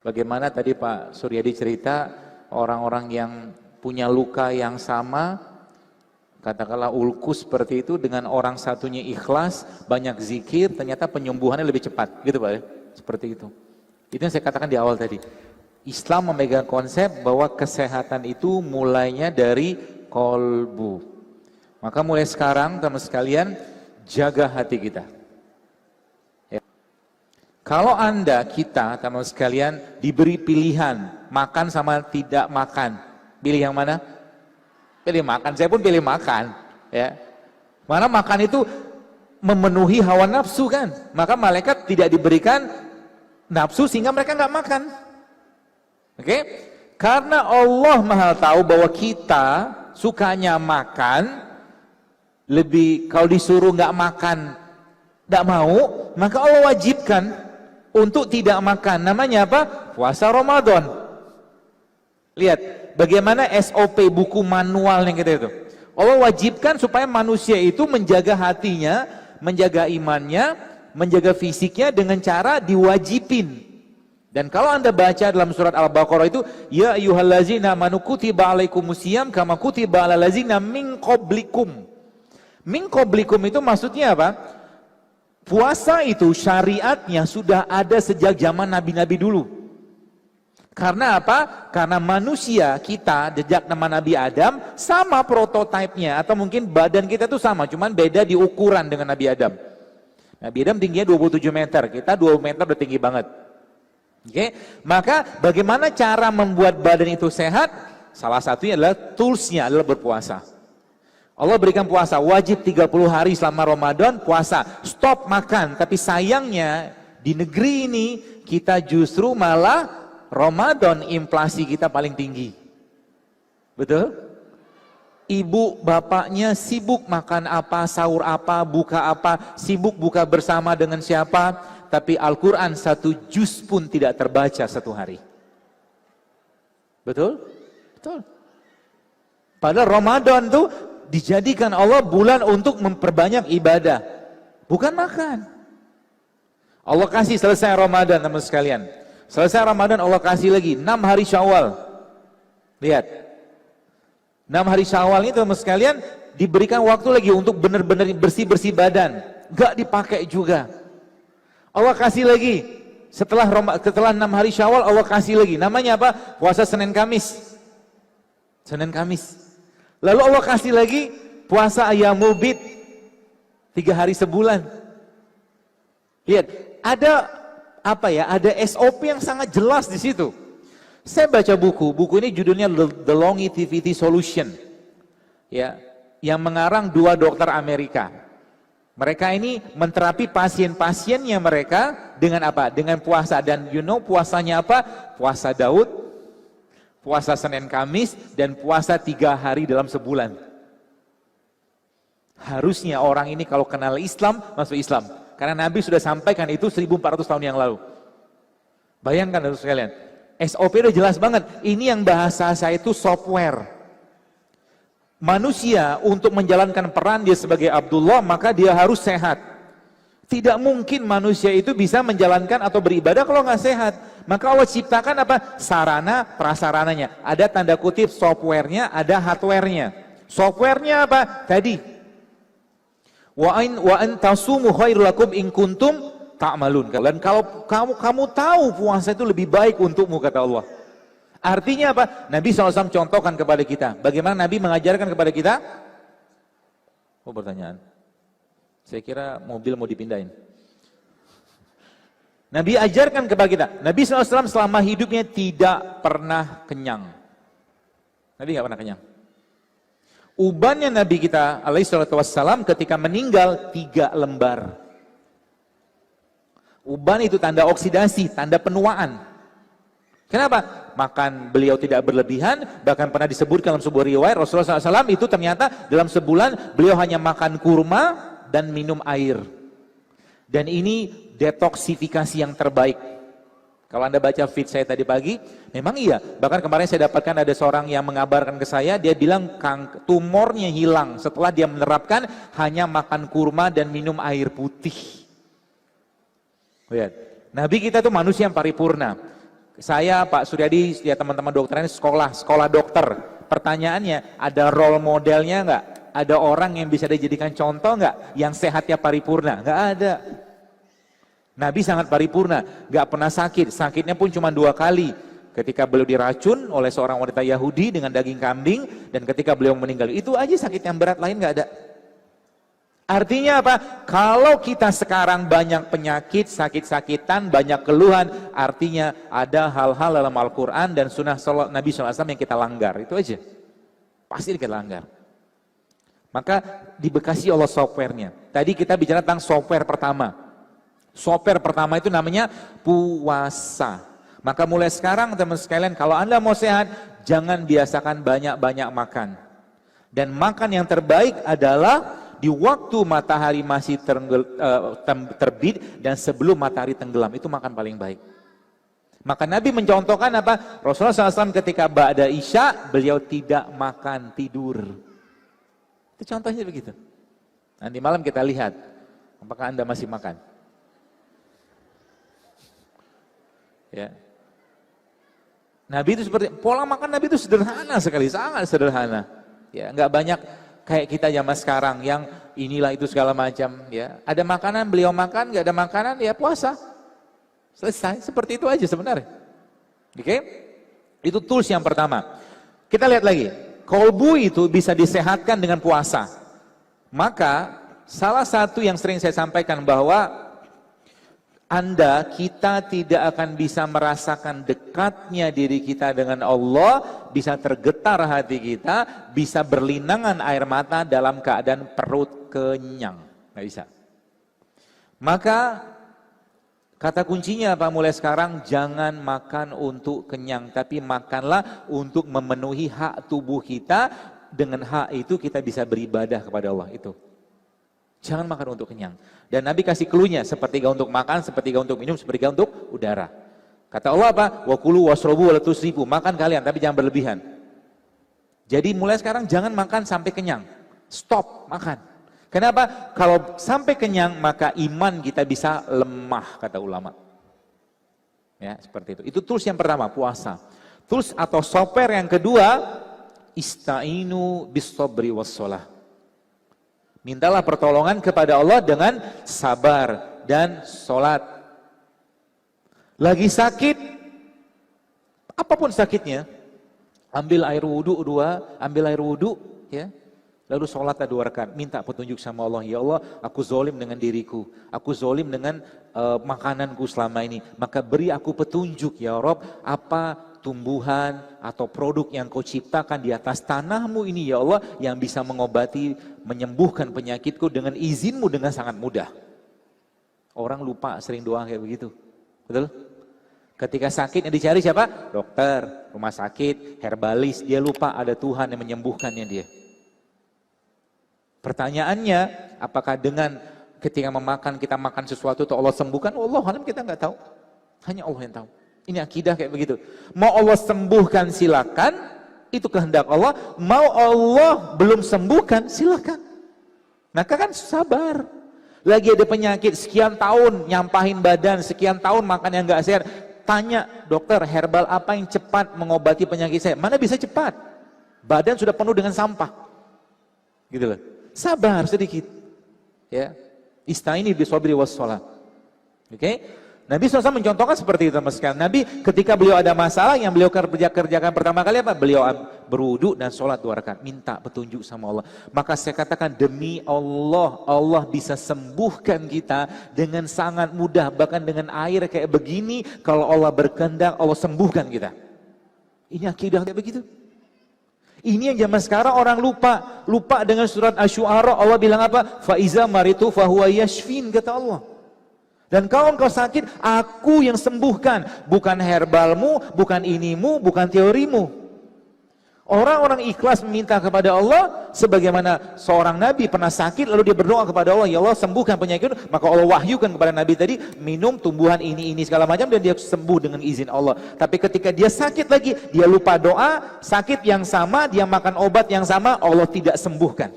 Bagaimana tadi Pak Suryadi cerita, orang-orang yang punya luka yang sama, katakanlah ulkus seperti itu, dengan orang satunya ikhlas, banyak zikir, ternyata penyembuhannya lebih cepat, gitu Pak ya? Seperti itu. Itu yang saya katakan di awal tadi. Islam memegang konsep bahwa kesehatan itu mulainya dari kolbu. Maka mulai sekarang teman sekalian, jaga hati kita. Ya. Kalau Anda, kita teman sekalian diberi pilihan, makan sama tidak makan, pilih yang mana? Pilih makan, saya pun pilih makan. Ya. Mana makan itu memenuhi hawa nafsu kan, maka malaikat tidak diberikan nafsu sehingga mereka nggak makan. Oke? Karena Allah Maha tahu bahwa kita sukanya makan, lebih kalau disuruh nggak makan, nggak mau, maka Allah wajibkan untuk tidak makan. Namanya apa? Puasa Ramadan. Lihat bagaimana SOP buku manual yang kita itu. Allah wajibkan supaya manusia itu menjaga hatinya, menjaga imannya, menjaga fisiknya dengan cara diwajibin. Dan kalau Anda baca dalam surat Al-Baqarah itu, ya ayyuhallazina amanu kutiba alaikumusiyam kama kutiba alal ladzina min qablikum. Min qablikum itu maksudnya apa? Puasa itu syariatnya sudah ada sejak zaman nabi-nabi dulu. Karena apa? Karena manusia kita, sejak nama Nabi Adam, sama prototipenya, atau mungkin badan kita itu sama, cuman beda di ukuran dengan Nabi Adam. Nabi Adam tingginya 27 meter, kita 2 meter udah tinggi banget. Oke, maka bagaimana cara membuat badan itu sehat? Salah satunya adalah toolsnya adalah berpuasa. Allah berikan puasa, wajib 30 hari selama Ramadan puasa, stop makan. Tapi sayangnya di negeri ini kita justru malah Ramadan inflasi kita paling tinggi. Betul? Ibu bapaknya sibuk makan apa, sahur apa, buka apa, sibuk buka bersama dengan siapa, tapi Al-Quran 1 juz pun tidak terbaca 1 hari. Betul? Betul. Padahal Ramadan tuh dijadikan Allah bulan untuk memperbanyak ibadah, bukan makan. Allah kasih selesai Ramadan teman sekalian. Selesai Ramadan Allah kasih lagi 6 hari Syawal. Lihat. 6 hari Syawal ini teman sekalian diberikan waktu lagi untuk benar-benar bersih-bersih badan. Gak dipakai juga. Allah kasih lagi. Setelah 6 hari Syawal Allah kasih lagi. Namanya apa? Puasa Senin Kamis. Senin Kamis. Lalu Allah kasih lagi puasa Ayyamul Bid 3 hari sebulan. Lihat, ada apa ya? Ada SOP yang sangat jelas di situ. Saya baca buku ini judulnya The Longevity Solution. Ya, yang mengarang 2 dokter Amerika. Mereka ini menterapi pasien-pasiennya mereka dengan apa? Dengan puasa. Dan puasanya apa? Puasa Daud, puasa Senin Kamis, dan puasa 3 hari dalam sebulan. Harusnya orang ini kalau kenal Islam, masuk Islam. Karena Nabi sudah sampaikan itu 1400 tahun yang lalu. Bayangkan teman sekalian, SOP udah jelas banget. Ini yang bahasa saya itu software. Manusia untuk menjalankan peran dia sebagai Abdullah, maka dia harus sehat. Tidak mungkin manusia itu bisa menjalankan atau beribadah kalau nggak sehat. Maka Allah ciptakan apa? Sarana prasarananya. Ada tanda kutip softwarenya, ada hardwarenya. Softwarenya apa? Tadi. Wa an tasumu khairul lakum in kuntum ta'malun. Dan kalau kamu tahu puasa itu lebih baik untukmu, kata Allah. Artinya apa? Nabi SAW contohkan kepada kita. Bagaimana Nabi mengajarkan kepada kita? Oh, pertanyaan. Saya kira mobil mau dipindahin. Nabi ajarkan kepada kita. Nabi SAW selama hidupnya tidak pernah kenyang. Nabi nggak pernah kenyang. Ubannya Nabi kita alaihissalam ketika meninggal 3 lembar. Uban itu tanda oksidasi, tanda penuaan. Kenapa? Makan beliau tidak berlebihan, bahkan pernah disebutkan dalam sebuah riwayat Rasulullah SAW itu ternyata dalam sebulan beliau hanya makan kurma dan minum air. Dan ini detoksifikasi yang terbaik. Kalau Anda baca feed saya tadi pagi, memang iya. Bahkan kemarin saya dapatkan ada seorang yang mengabarkan ke saya, dia bilang tumornya hilang setelah dia menerapkan hanya makan kurma dan minum air putih. Lihat, Nabi kita tuh manusia yang paripurna. Saya, Pak Suryadi, ya teman-teman dokter ini sekolah dokter. Pertanyaannya, ada role modelnya nggak? Ada orang yang bisa dijadikan contoh nggak? Yang sehatnya paripurna? Nggak ada. Nabi sangat paripurna, nggak pernah sakit. Sakitnya pun cuma 2 kali. Ketika beliau diracun oleh seorang wanita Yahudi dengan daging kambing, dan ketika beliau meninggal. Itu aja sakit yang berat, lain nggak ada. Artinya apa? Kalau kita sekarang banyak penyakit, sakit-sakitan, banyak keluhan, artinya ada hal-hal dalam Al-Quran dan sunnah Nabi SAW yang kita langgar. Itu aja. Pasti kita langgar. Maka dibekasi Allah softwarenya. Tadi kita bicara tentang software pertama. Software pertama itu namanya puasa. Maka mulai sekarang teman sekalian, kalau Anda mau sehat, jangan biasakan banyak-banyak makan. Dan makan yang terbaik adalah di waktu matahari masih terbit dan sebelum matahari tenggelam, itu makan paling baik. Maka Nabi mencontohkan apa? Rasulullah SAW ketika ba'da isya, beliau tidak makan, tidur. Itu contohnya begitu. Nanti malam kita lihat, apakah Anda masih makan. Ya. Nabi itu seperti, pola makan Nabi itu sederhana sekali, sangat sederhana. Ya, nggak banyak kayak kita zaman sekarang yang inilah itu segala macam, ya. Ada makanan beliau makan, nggak ada makanan ya puasa. Selesai, seperti itu aja sebenarnya. Oke? Itu tools yang pertama. Kita lihat lagi, kolbu itu bisa disehatkan dengan puasa. Maka salah satu yang sering saya sampaikan bahwa kita tidak akan bisa merasakan dekatnya diri kita dengan Allah, bisa tergetar hati kita, bisa berlinangan air mata dalam keadaan perut kenyang. Nggak bisa. Maka kata kuncinya apa mulai sekarang? Jangan makan untuk kenyang, tapi makanlah untuk memenuhi hak tubuh kita. Dengan hak itu kita bisa beribadah kepada Allah itu. Jangan makan untuk kenyang. Dan Nabi kasih clue-nya, sepertiga untuk makan, sepertiga untuk minum, sepertiga untuk udara. Kata Allah apa? Wa kulu wasrobu wa la tusrifu. Makan kalian, tapi jangan berlebihan. Jadi mulai sekarang jangan makan sampai kenyang. Stop makan. Kenapa? Kalau sampai kenyang, maka iman kita bisa lemah, kata ulama. Ya, seperti itu. Itu tools yang pertama, puasa. Tools atau software yang kedua, ista'inu bis sabri was shalah. Mintalah pertolongan kepada Allah dengan sabar dan sholat. Lagi sakit, apapun sakitnya, ambil air wudhu ya, lalu sholatlah 2 rakaat. Minta petunjuk sama Allah, ya Allah, aku zolim dengan diriku, aku zolim dengan makananku selama ini. Maka beri aku petunjuk ya Rob, apa tumbuhan atau produk yang kau ciptakan di atas tanahmu ini ya Allah, yang bisa mengobati, menyembuhkan penyakitku dengan izinmu dengan sangat mudah. Orang lupa sering doa kayak begitu. Betul? Ketika sakit yang dicari siapa? Dokter, rumah sakit, herbalis. Dia lupa ada Tuhan yang menyembuhkannya dia. Pertanyaannya, apakah dengan ketika kita makan sesuatu itu Allah sembuhkan? Allah alam kita nggak tahu. Hanya Allah yang tahu. Ini akidah kayak begitu. Mau Allah sembuhkan silakan, itu kehendak Allah. Mau Allah belum sembuhkan silakan. Maka kan sabar. Lagi ada penyakit sekian tahun nyampahin badan, sekian tahun makan yang nggak sehat. Tanya dokter, herbal apa yang cepat mengobati penyakit saya? Mana bisa cepat? Badan sudah penuh dengan sampah. Gitu loh. Sabar sedikit. Ya. Istaini bisabri was shalah. Oke? Nabi SAW mencontohkan seperti itu teman sekalian. Nabi ketika beliau ada masalah yang beliau kerjakan pertama kali apa? Beliau berwudu dan sholat 2 rakaat. Minta petunjuk sama Allah. Maka saya katakan demi Allah, Allah bisa sembuhkan kita dengan sangat mudah. Bahkan dengan air kayak begini, kalau Allah berkehendak, Allah sembuhkan kita. Ini akidah kayak begitu. Ini yang zaman sekarang orang lupa. Lupa dengan surat Asy-Syu'ara, Allah bilang apa? Faiza maritu fahuwa yashfin, kata Allah. Dan kalau engkau sakit, aku yang sembuhkan. Bukan herbalmu, bukan inimu, bukan teorimu. Orang-orang ikhlas meminta kepada Allah, sebagaimana seorang Nabi pernah sakit, lalu dia berdoa kepada Allah, ya Allah sembuhkan penyakit, maka Allah wahyukan kepada Nabi tadi, minum tumbuhan ini segala macam, dan dia sembuh dengan izin Allah. Tapi ketika dia sakit lagi, dia lupa doa, sakit yang sama, dia makan obat yang sama, Allah tidak sembuhkan.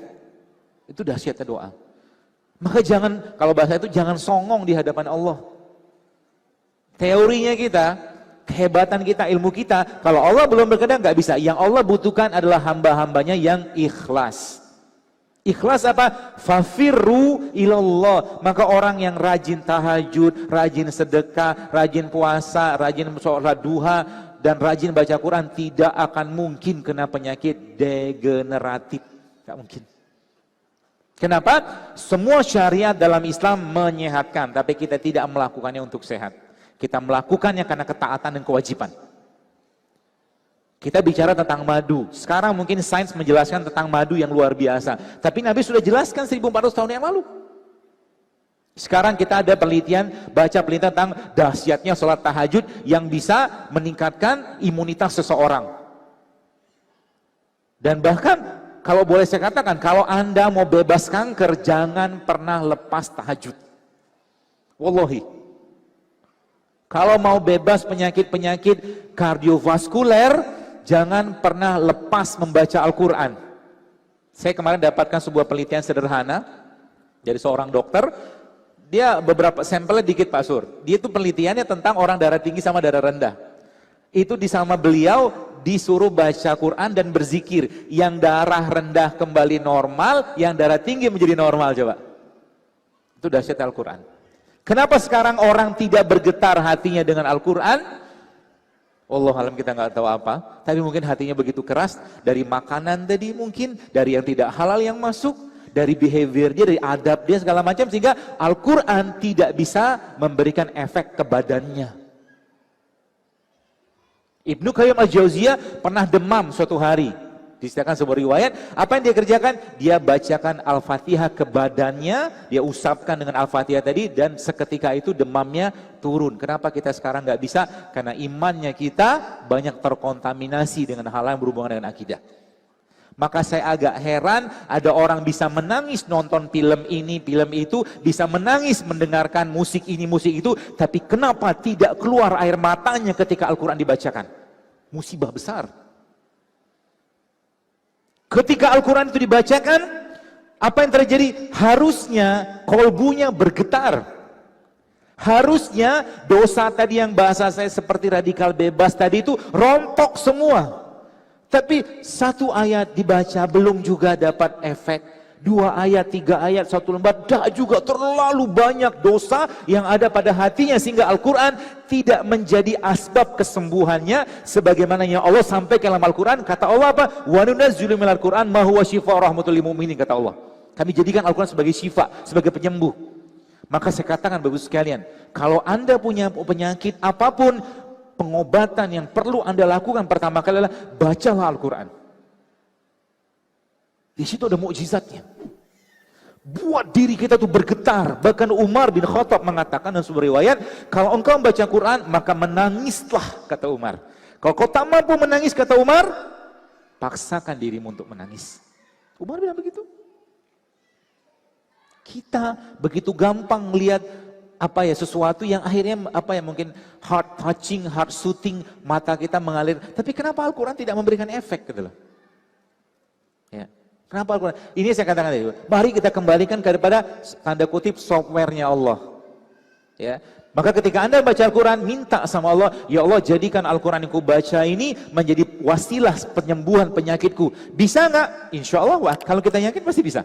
Itu dahsyatnya doa. Maka jangan, kalau bahasa itu jangan songong di hadapan Allah. Teorinya kita, kehebatan kita, ilmu kita. Kalau Allah belum berkehendak nggak bisa. Yang Allah butuhkan adalah hamba-hambanya yang ikhlas. Ikhlas apa? Fafirru ilallah. Maka orang yang rajin tahajud, rajin sedekah, rajin puasa, rajin sholat duha, dan rajin baca Quran tidak akan mungkin kena penyakit degeneratif. Tidak mungkin. Kenapa? Semua syariat dalam Islam menyehatkan, tapi kita tidak melakukannya untuk sehat. Kita melakukannya karena ketaatan dan kewajiban. Kita bicara tentang madu. Sekarang mungkin sains menjelaskan tentang madu yang luar biasa. Tapi Nabi sudah jelaskan 1400 tahun yang lalu. Sekarang kita ada penelitian, baca penelitian tentang dahsyatnya sholat tahajud yang bisa meningkatkan imunitas seseorang. Dan bahkan, kalau boleh saya katakan, kalau Anda mau bebas kanker, jangan pernah lepas tahajud. Wallahi. Kalau mau bebas penyakit-penyakit kardiovaskuler, jangan pernah lepas membaca Al-Quran. Saya kemarin dapatkan sebuah penelitian sederhana dari seorang dokter. Dia beberapa sampelnya dikit Pak Sur. Dia itu penelitiannya tentang orang darah tinggi sama darah rendah. Itu sama beliau disuruh baca Quran dan berzikir. Yang darah rendah kembali normal, yang darah tinggi menjadi normal coba. Itu dahsyat Al-Quran. Kenapa sekarang orang tidak bergetar hatinya dengan Al-Quran? Wallahualam kita nggak tahu apa, tapi mungkin hatinya begitu keras dari makanan tadi, mungkin dari yang tidak halal yang masuk, dari behavior dia, dari adab dia segala macam, sehingga Al-Quran tidak bisa memberikan efek ke badannya. Ibnu Qayyim Al-Jauziyah pernah demam suatu hari. Diceritakan sebuah riwayat, apa yang dia kerjakan? Dia bacakan Al-Fatihah ke badannya, dia usapkan dengan Al-Fatihah tadi, dan seketika itu demamnya turun. Kenapa kita sekarang nggak bisa? Karena imannya kita banyak terkontaminasi dengan hal yang berhubungan dengan akidah. Maka saya agak heran ada orang bisa menangis nonton film ini, film itu, bisa menangis mendengarkan musik ini, musik itu, tapi kenapa tidak keluar air matanya ketika Al-Quran dibacakan? Musibah besar. Ketika Al-Quran itu dibacakan, apa yang terjadi? Harusnya kolbunya bergetar. Harusnya dosa tadi yang bahasa saya seperti radikal bebas tadi itu rontok semua. Tapi satu ayat dibaca belum juga dapat efek. 2 ayat, 3 ayat, 1 lembar, dah juga terlalu banyak dosa yang ada pada hatinya sehingga Al-Quran tidak menjadi asbab kesembuhannya sebagaimana yang Allah sampaikan dalam Al-Quran. Kata Allah apa? Wa nunazzilu minal Qur'an ma huwa syifaa rahmatul lil mu'minin, kata Allah. Kami jadikan Al-Quran sebagai syifa, sebagai penyembuh. Maka saya katakan Bapak sekalian, kalau Anda punya penyakit apapun, pengobatan yang perlu Anda lakukan pertama kali adalah bacalah Al-Quran. Di situ ada mukjizatnya. Buat diri kita tuh bergetar. Bahkan Umar bin Khattab mengatakan dalam sebuah riwayat, kalau engkau membaca Quran maka menangislah, kata Umar. Kalau kau tak mampu menangis, kata Umar, paksakan dirimu untuk menangis. Umar bilang begitu. Kita begitu gampang melihat sesuatu yang akhirnya mungkin heart touching, heart soothing, mata kita mengalir. Tapi kenapa Al-Quran tidak memberikan efek gitu loh? Ya. Kenapa Al-Quran? Ini saya katakan tadi, mari kita kembalikan kepada tanda kutip softwarenya Allah. Ya. Maka ketika Anda baca Al-Quran, minta sama Allah, ya Allah jadikan Al-Quran yang ku baca ini menjadi wasilah penyembuhan penyakitku. Bisa nggak? Insya Allah, kalau kita yakin pasti bisa.